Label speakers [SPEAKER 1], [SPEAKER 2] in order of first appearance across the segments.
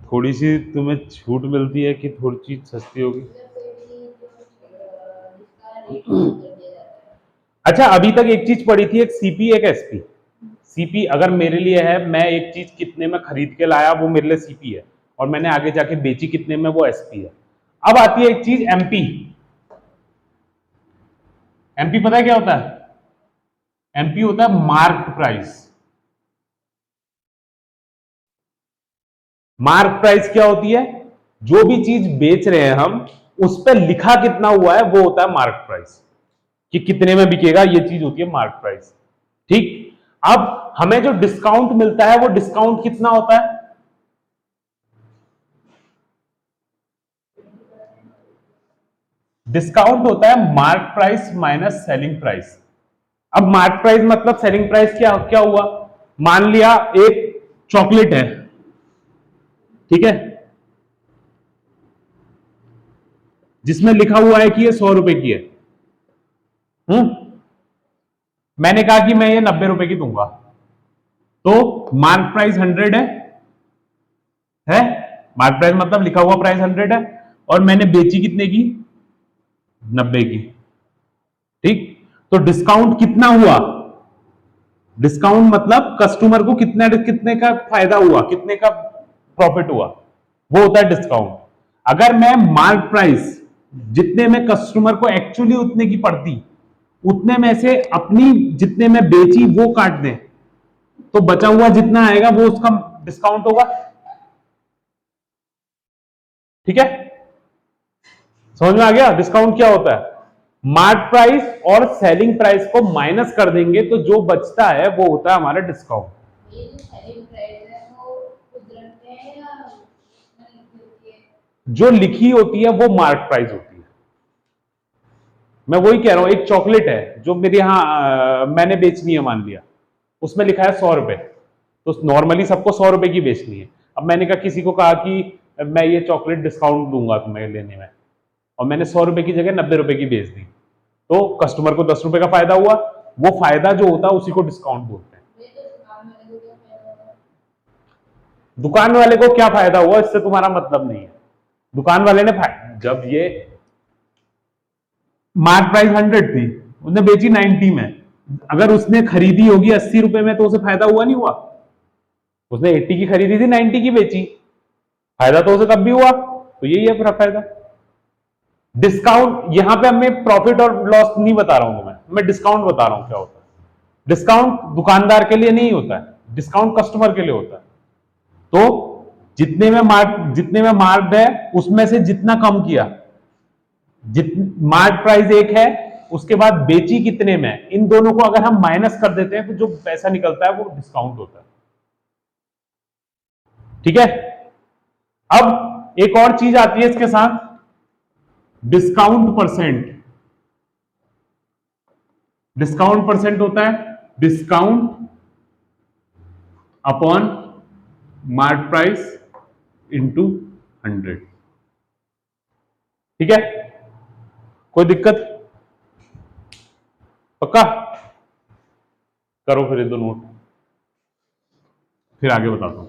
[SPEAKER 1] थोड़ी सी तुम्हें छूट मिलती है कि थोड़ी चीज सस्ती होगी। अच्छा, अभी तक एक चीज पड़ी थी, एक सीपी एक एसपी। सीपी अगर मेरे लिए है, मैं एक चीज कितने में खरीद के लाया वो मेरे लिए सीपी है, और मैंने आगे जाके बेची कितने में वो एसपी है। अब आती है एक चीज एमपी। एमपी पता है क्या होता है? एमपी होता है मार्क प्राइस। मार्क प्राइस क्या होती है? जो भी चीज बेच रहे हैं हम, उस पर लिखा कितना हुआ है वो होता है मार्क प्राइस, कि कितने में बिकेगा, ये चीज होती है मार्क प्राइस। ठीक। अब हमें जो डिस्काउंट मिलता है वो डिस्काउंट कितना होता है? डिस्काउंट होता है mark price minus selling price. अब मार्क प्राइस मतलब सेलिंग प्राइस क्या क्या हुआ? मान लिया एक चॉकलेट है, ठीक है, जिसमें लिखा हुआ है कि ये 100 रुपए की है। मैंने कहा कि मैं ये 90 रुपए की दूंगा, तो मार्क प्राइस 100 है। मार्क प्राइस मतलब लिखा हुआ प्राइस 100 है, और मैंने बेची कितने की? 90 की। ठीक। तो डिस्काउंट कितना हुआ? डिस्काउंट मतलब कस्टमर को कितने कितने का फायदा हुआ, कितने का प्रॉफिट हुआ, वो होता है डिस्काउंट। अगर मैं मार्क प्राइस, जितने में कस्टमर को एक्चुअली उतने की पड़ती, उतने में से अपनी जितने में बेची वो काट दें, तो बचा हुआ जितना आएगा वो उसका डिस्काउंट होगा। ठीक है, समझ में आ गया डिस्काउंट क्या होता है? मार्क प्राइस और सेलिंग प्राइस को माइनस कर देंगे तो जो बचता है वो होता है हमारा डिस्काउंट। ये जो सेलिंग प्राइस है वो खुद रखते हैं या जो लिखी होती है वो मार्क प्राइस होती है। मैं वही कह रहा हूं, एक चॉकलेट है जो मेरे यहां मैंने बेचनी है, मान लिया उसमें लिखा है 100 रुपए, तो नॉर्मली सबको 100 रुपए की बेचनी है। अब मैंने कहा किसी को कहा कि मैं ये चॉकलेट डिस्काउंट दूंगा तुम्हें लेने में, और मैंने 100 रुपए की जगह 90 रुपए की बेच दी, तो कस्टमर को 10 रुपए का फायदा हुआ। वो फायदा जो होता है उसी को डिस्काउंट बोलते हैं। दुकान वाले को क्या फायदा हुआ इससे तुम्हारा मतलब नहीं है। दुकान वाले ने जब ये मार्क प्राइस 100 थी, उसने बेची 90 में, अगर उसने खरीदी होगी 80 रुपए में तो उसे फायदा हुआ नहीं हुआ? उसने 80 की खरीदी थी, 90 की बेची, फायदा तो उसे तब भी हुआ। तो यही है फायदा। डिस्काउंट यहां पे मैं प्रॉफिट और लॉस नहीं बता रहा हूं तुम्हें, मैं डिस्काउंट बता रहा हूं क्या होता है। डिस्काउंट दुकानदार के लिए नहीं होता है, डिस्काउंट कस्टमर के लिए होता है। तो जितने में मार्क है उसमें से जितना कम किया, जित मार्क प्राइस एक है, उसके बाद बेची कितने में, इन दोनों को अगर हम माइनस कर देते हैं तो जो पैसा निकलता है वो डिस्काउंट होता है। ठीक है। अब एक और चीज आती है इसके साथ, डिस्काउंट परसेंट। डिस्काउंट परसेंट होता है discount upon mark price into 100। ठीक है, कोई दिक्कत? पक्का? करो फिर ये दो नोट, फिर आगे बताता हूं।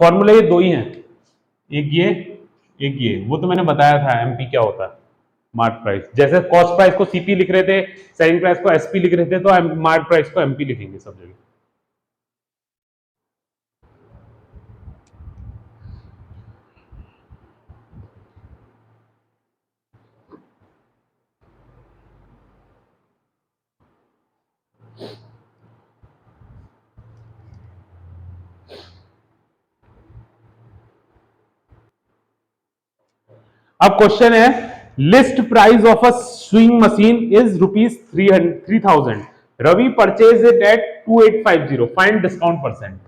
[SPEAKER 1] फॉर्मूले ये दो ही हैं, एक ये एक ये, वो तो मैंने बताया था एमपी क्या होता है। मार्क प्राइस, जैसे कॉस्ट प्राइस को सीपी लिख रहे थे, सेलिंग प्राइस को एसपी लिख रहे थे, तो मार्क प्राइस को एमपी लिखेंगे सब जगह। अब क्वेश्चन है, list price of a swing machine is ₹3,000, Ravi purchase it at 2850, find discount percent.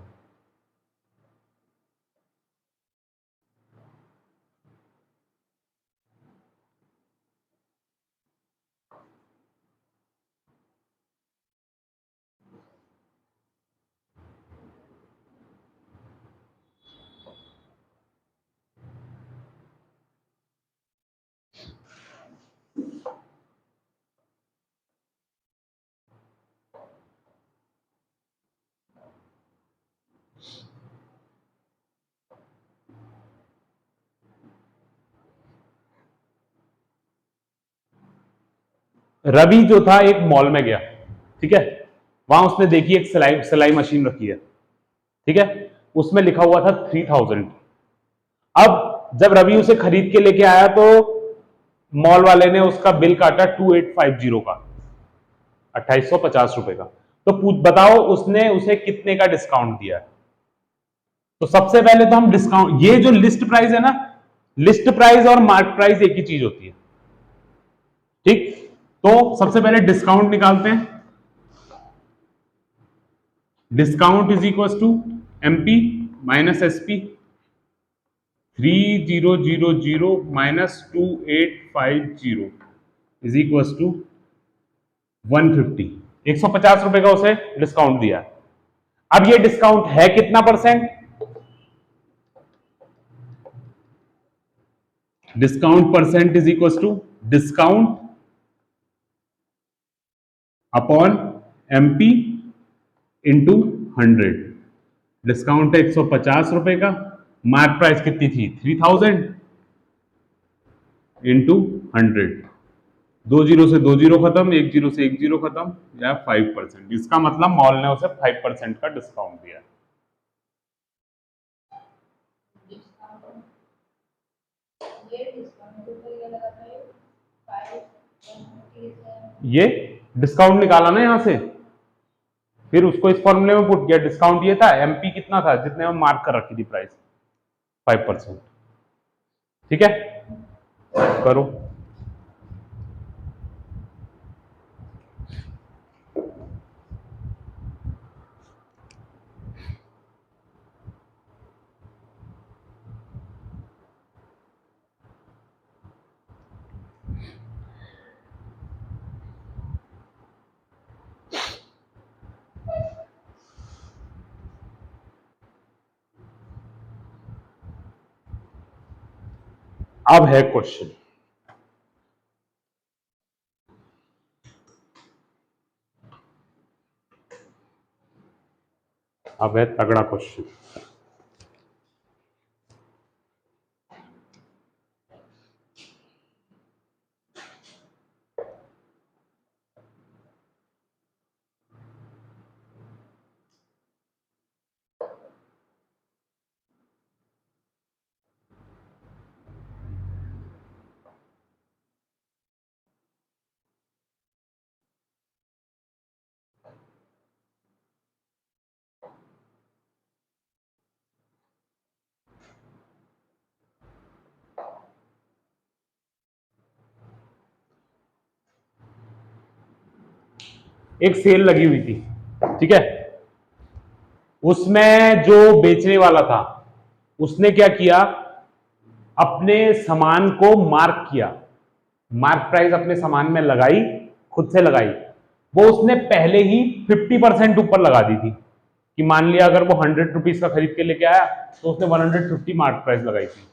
[SPEAKER 1] Ravi जो था एक मॉल में गया, ठीक है, वहां उसने देखी एक सिलाई सिलाई मशीन रखी है, ठीक है, उसमें लिखा हुआ था 3000। अब जब रवि उसे खरीद के लेके आया तो मॉल वाले ने उसका बिल काटा 2850 का, 2850 रुपए का। तो बताओ उसने उसे कितने का डिस्काउंट दिया है? तो सबसे पहले तो हम डिस्काउंट, ये जो लिस्ट प्राइस है ना, लिस्ट प्राइस और मार्क प्राइस एक ही चीज होती है, ठीक। तो सबसे पहले डिस्काउंट निकालते हैं। Discount is equal to MP minus SP, 3000 minus 2850 is equal to 150। 150 रुपए का उसे डिस्काउंट दिया। अब ये डिस्काउंट है कितना percent? Discount percent is equal to discount upon MP into 100। Discount है 150 रुपए का, मार्क प्राइस कितनी थी? 3000 इंटू 100। 2 जीरो से 2 जीरो खत्म, 1 जीरो से 1 जीरो खत्म, या 5%। इसका मतलब मॉल ने उसे 5% का डिस्काउंट दिया। ये डिस्काउंट निकाला ना यहां से, फिर उसको इस फॉर्मूले में पुट किया। डिस्काउंट ये था, एमपी कितना था जितने में मार्क कर रखी थी प्राइस, 5%, ठीक है। करो। अब है क्वेश्चन, अब है तगड़ा क्वेश्चन। एक सेल लगी हुई थी, ठीक है, उसमें जो बेचने वाला था उसने क्या किया, अपने सामान को मार्क किया, मार्क प्राइस अपने सामान में लगाई, खुद से लगाई। वो उसने पहले ही 50% ऊपर लगा दी थी, कि मान लिया अगर वो 100 रुपीज का खरीद के लेके आया तो उसने 150 मार्क प्राइस लगाई थी,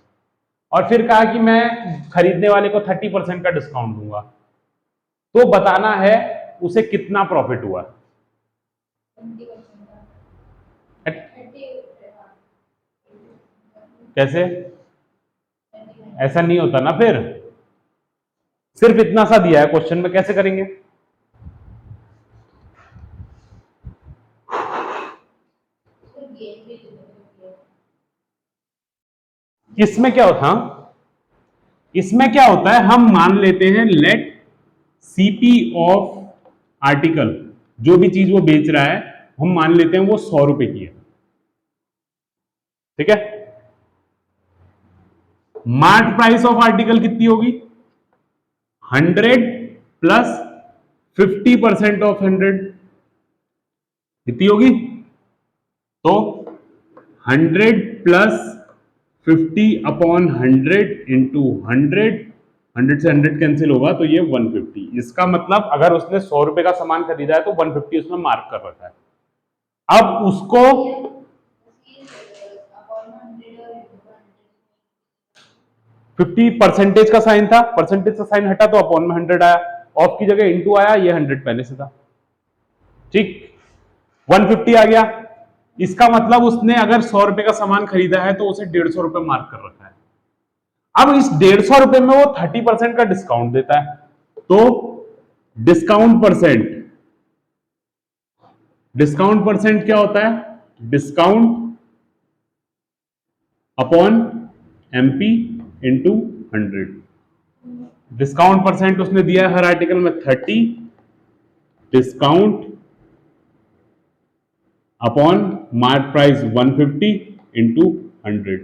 [SPEAKER 1] और फिर कहा कि मैं खरीदने वाले को 30% का डिस्काउंट दूंगा। तो बताना है उसे कितना प्रॉफिट हुआ। कैसे? ऐसा नहीं होता ना, फिर सिर्फ इतना सा दिया है क्वेश्चन में, कैसे करेंगे? इसमें क्या होता, इसमें क्या होता है, हम मान लेते हैं लेट सीपी ऑफ आर्टिकल, जो भी चीज वो बेच रहा है हम मान लेते हैं वो 100 रुपए की है, ठीक है। मार्क प्राइस ऑफ आर्टिकल कितनी होगी? 100 प्लस 50% ऑफ 100 कितनी होगी? तो 100 प्लस 50 अपॉन 100 इंटू 100, 100 से 100 कैंसिल होगा तो ये 150। इसका मतलब अगर उसने 100 रुपए का सामान खरीदा है तो 150 उसमें मार्क कर रखा है। अब उसको 50 परसेंटेज का साइन था, परसेंटेज का साइन हटा तो अपॉन में 100 आया, ऑफ की जगह इंटू आया, ये 100 पहले से था, ठीक। 150 आ गया। इसका मतलब उसने अगर 100 रुपए का सामान खरीदा है तो उसे 150 रुपए मार्क कर रखा है। अब इस 150 रुपए में वो 30% का डिस्काउंट देता है, तो डिस्काउंट परसेंट, डिस्काउंट परसेंट क्या होता है? Discount upon MP into 100। Discount percent उसने दिया है हर आर्टिकल में 30, discount upon mark price 150 into 100।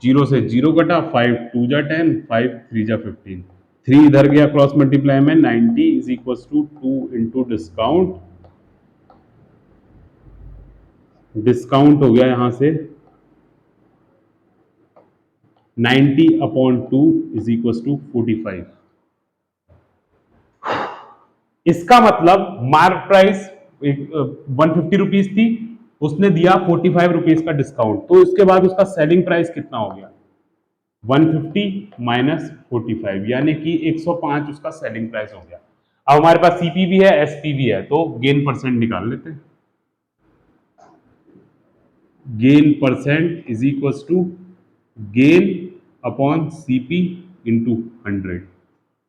[SPEAKER 1] Zero से जीरो कटा, 5 2 जा 10, 5 3 जा 15, 3 इधर गया क्रॉस मल्टीप्लाई में, 90 is equal to 2 into discount, discount हो गया यहां से 90 अपॉन 2 इज इक्वल टू 45। इसका मतलब मार्क प्राइस 150 रुपीज थी, उसने दिया 45 रुपीज का डिस्काउंट, तो इसके बाद उसका सेलिंग प्राइस कितना हो गया? 150 माइनस 45, यानी कि 105 उसका सेलिंग प्राइस हो गया। अब हमारे पास सीपी भी है, एसपी भी है, तो गेन परसेंट निकाल लेते हैं। Gain percent is equal to gain upon CP into 100।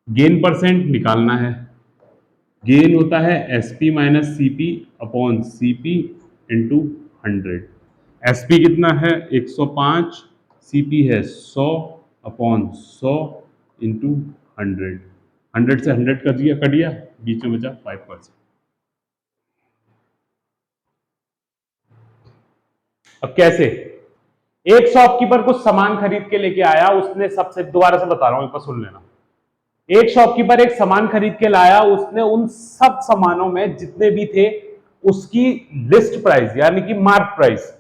[SPEAKER 1] Gain percent निकालना है, गेन होता है SP minus CP upon CP into 100। एसपी कितना है? 105, सीपी है 100 अपॉन 100 इंटू 100। 100 से 100 कर दिया, कट गया, बीच में बचा 5%। अब कैसे? एक शॉपकीपर कुछ सामान खरीद के लेके आया, उसने सबसे, दोबारा से बता रहा हूं, एक बार सुन लेना। एक शॉपकीपर एक सामान खरीद के लाया, उसने उन सब सामानों में जितने भी थे उसकी लिस्ट प्राइस यानी कि मार्क प्राइस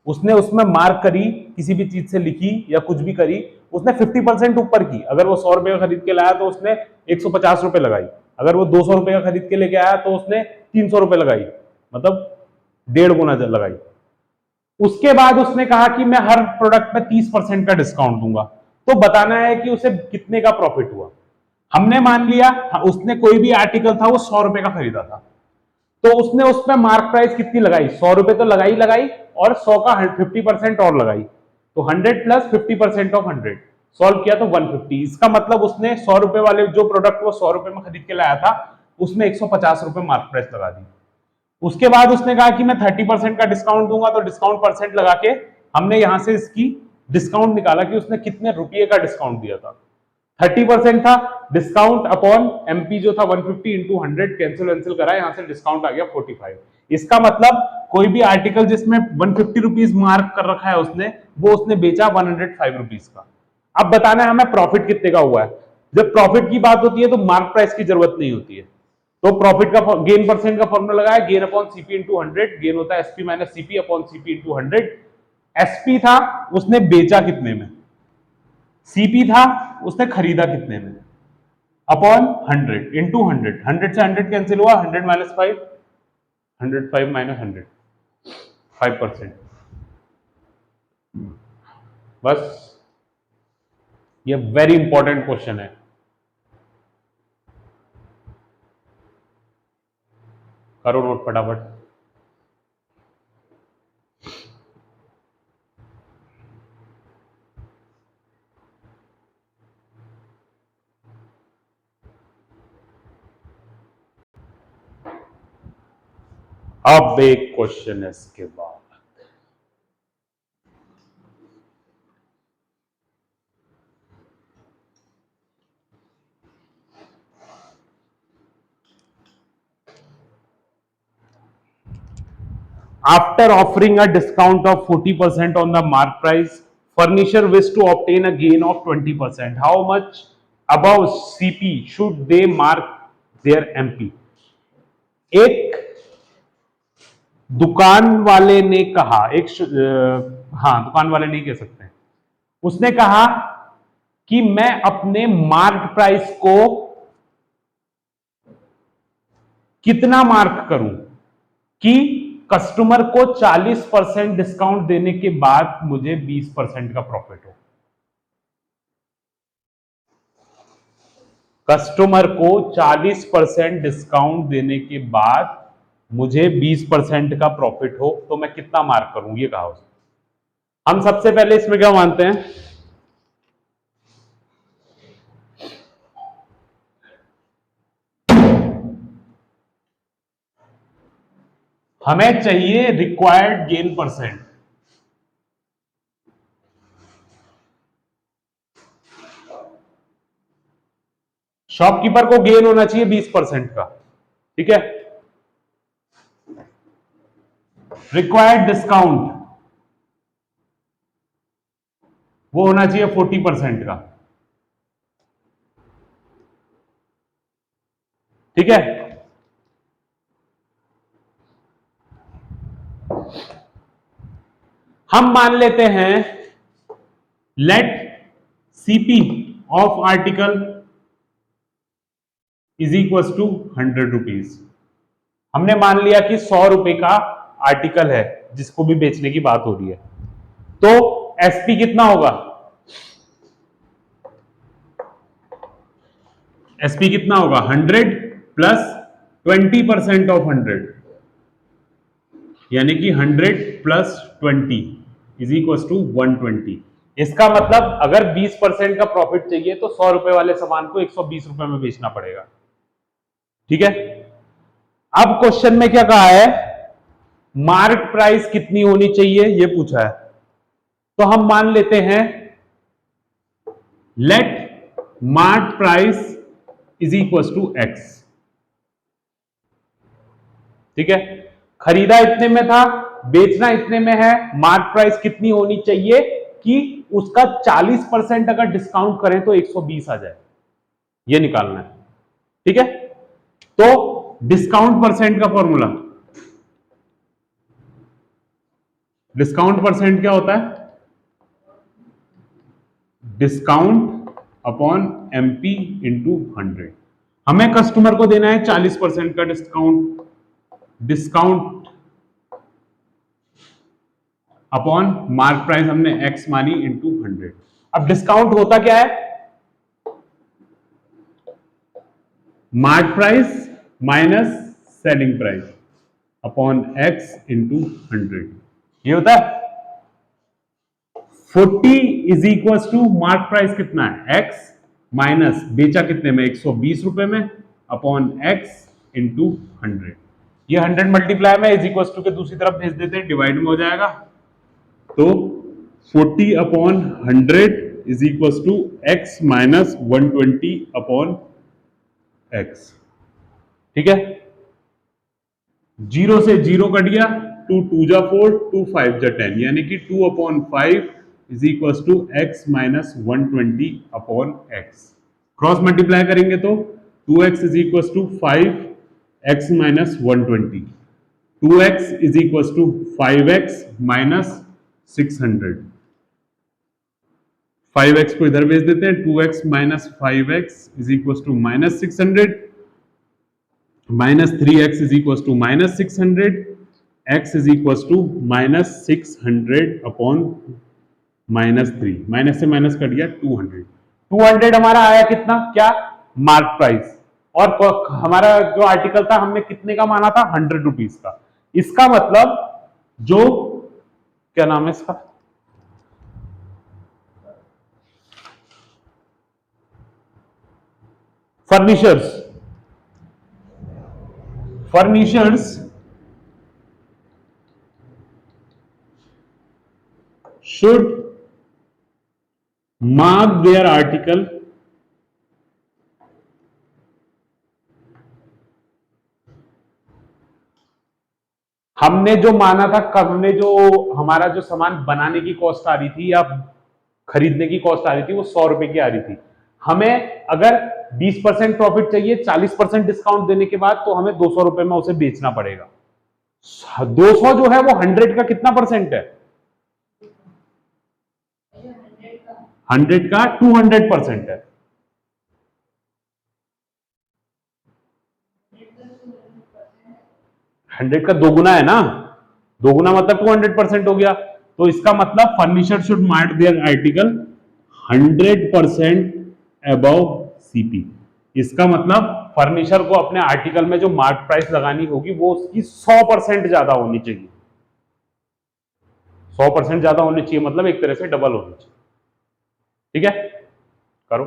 [SPEAKER 1] उसने उसमें मार्क करी, किसी भी चीज से लिखी या कुछ भी करी, उसने 50% ऊपर की। अगर वो 100 रुपए का खरीद के लाया तो उसने 150 रुपए लगाई, अगर वो 200 रुपए का खरीद के लेके आया तो उसने 300 रुपए लगाई, मतलब 1.5 गुना लगाई। उसके बाद उसने कहा कि मैं हर प्रोडक्ट में 30% का डिस्काउंट दूंगा, तो बताना है कि उसे कितने का प्रॉफिट हुआ। हमने मान लिया उसने कोई भी आर्टिकल था वो 100 रुपए का खरीदा था, तो उसने उसमें मार्क प्राइस कितनी लगाई? 100 रुपए तो लगाई लगाई, और 100 का 50% और लगाई, तो 100 प्लस 50% ऑफ 100, सॉल्व किया तो 150। इसका मतलब उसने 100 रुपए वाले जो प्रोडक्ट वो 100 रुपए में खरीद के लाया था, उसमें 150 रुपए मार्क प्राइस लगा दी। उसके बाद उसने कहा कि मैं 30% का डिस्काउंट दूंगा, तो डिस्काउंट परसेंट लगा के हमने यहां से इसकी डिस्काउंट निकाला कि उसने कितने रुपए का डिस्काउंट दिया था। 30% था, डिस्काउंट अपॉन एमपी जो था 150 इंटू 100, कैंसिल करा, यहां से डिस्काउंट आ गया 45। इसका मतलब कोई भी आर्टिकल जिसमें 150 रुपीज मार्क कर रखा है उसने, वो उसने बेचा 105 रुपीज का। अब बताना है हमें प्रॉफिट कितने का हुआ है। जब प्रॉफिट की बात होती है तो मार्क प्राइस की जरूरत नहीं होती है, तो प्रॉफिट का गेन परसेंट का फॉर्मूला लगाया, gain upon CP into 100, gain होता है SP minus CP upon CP into 100। SP था उसने बेचा कितने में, सीपी था उसने खरीदा कितने में, अपॉन 100 इंटू 100, 100 से 100 कैंसिल हुआ, 100 माइनस 5, 105 माइनस 100, 5%। बस, ये वेरी इंपॉर्टेंट क्वेश्चन है, करो नोट फटाफट। अब एक क्वेश्चन है इसके बाद, after offering a discount of 40% on the mark price, furnisher wish to obtain a gain of 20%. How much above CP should they mark their MP? एक दुकान वाले ने कहा, हाँ दुकान वाले नहीं कह सकते, उसने कहा कि मैं अपने मार्क प्राइस को कितना मार्क करूं कि कस्टमर को 40% डिस्काउंट देने के बाद मुझे 20% का प्रॉफिट हो। कस्टमर को 40% डिस्काउंट देने के बाद मुझे 20% का प्रॉफिट हो, तो मैं कितना मार्क करूं, ये कहा उसने। हम सबसे पहले इसमें क्या मानते हैं, हमें चाहिए रिक्वायर्ड गेन परसेंट। शॉपकीपर को गेन होना चाहिए 20% का, ठीक है। रिक्वायर्ड डिस्काउंट वो होना चाहिए 40% का, ठीक है। हम मान लेते हैं let CP of article is equal to 100 rupees. हमने मान लिया कि 100 रुपए का आर्टिकल है जिसको भी बेचने की बात हो रही है, तो एसपी कितना होगा? एसपी कितना होगा? 100 प्लस 20% ऑफ 100, यानी कि 100 प्लस 20 इज इक्वल टू 120। इसका मतलब अगर 20% का प्रॉफिट चाहिए तो 100 रुपए वाले सामान को 120 रुपए में बेचना पड़ेगा, ठीक है। अब क्वेश्चन में क्या कहा है? मार्क प्राइस कितनी होनी चाहिए ये पूछा है, तो हम मान लेते हैं let mark price is equal to x, ठीक है। खरीदा इतने में था, बेचना इतने में है, मार्क प्राइस कितनी होनी चाहिए कि उसका 40% अगर डिस्काउंट करें तो 120 आ जाए, ये निकालना है, ठीक है। तो डिस्काउंट परसेंट का फॉर्मूला, डिस्काउंट परसेंट क्या होता है? Discount upon MP into 100। हमें कस्टमर को देना है 40% का discount, discount upon mark price हमने एक्स मानी इंटू 100। अब डिस्काउंट होता क्या है? Mark price minus selling price upon x into 100, ये होता है 40 is equal to mark price कितना है? एक्स माइनस बेचा कितने में? 120 रुपए में अपॉन एक्स इंटू 100। ये 100 मल्टीप्लाई में इज इक्वल टू के दूसरी तरफ भेज देते हैं, डिवाइड में हो जाएगा, तो 40 upon 100 is equal to x minus 120 upon x, ठीक है। 0 से 0 कट गया, 2 2 जा 4, 2 5 जा 10, यानी कि 2 upon 5 is equal to x minus 120 upon x. Cross multiply करेंगे तो 2x is equal to 5x minus 120, 2x is equal to 5x minus 600। 5x को इधर भेज देते हैं, 2x minus 5x is equal to minus 600, minus 3x is equal to minus 600, x is equal to minus 600 upon minus 3, minus से minus cut गया 200। 200 हमारा आया कितना? क्या? Mark price. और हमारा जो आर्टिकल था हमने कितने का माना था? 100 रुपीज का। इसका मतलब जो क्या नाम है इसका, furnitures, furnitures should mark their article हमने जो माना था, हमने जो हमारा जो सामान बनाने की कॉस्ट आ रही थी या खरीदने की कॉस्ट आ रही थी वो 100 रुपए की आ रही थी। हमें अगर 20% प्रॉफिट चाहिए 40% डिस्काउंट देने के बाद, तो हमें 200 रुपए में उसे बेचना पड़ेगा। 200 जो है वो 100 का कितना परसेंट है? 100 का 200% है। 100 का दोगुना है ना, दोगुना मतलब 200% हो गया। तो इसका मतलब furniture should mark their article 100% above CP. इसका मतलब फर्निचर को अपने आर्टिकल में जो मार्क प्राइस लगानी होगी वो उसकी 100% ज्यादा होनी चाहिए। 100% ज्यादा होनी चाहिए मतलब एक तरह से डबल होनी चाहिए, ठीक है। करो।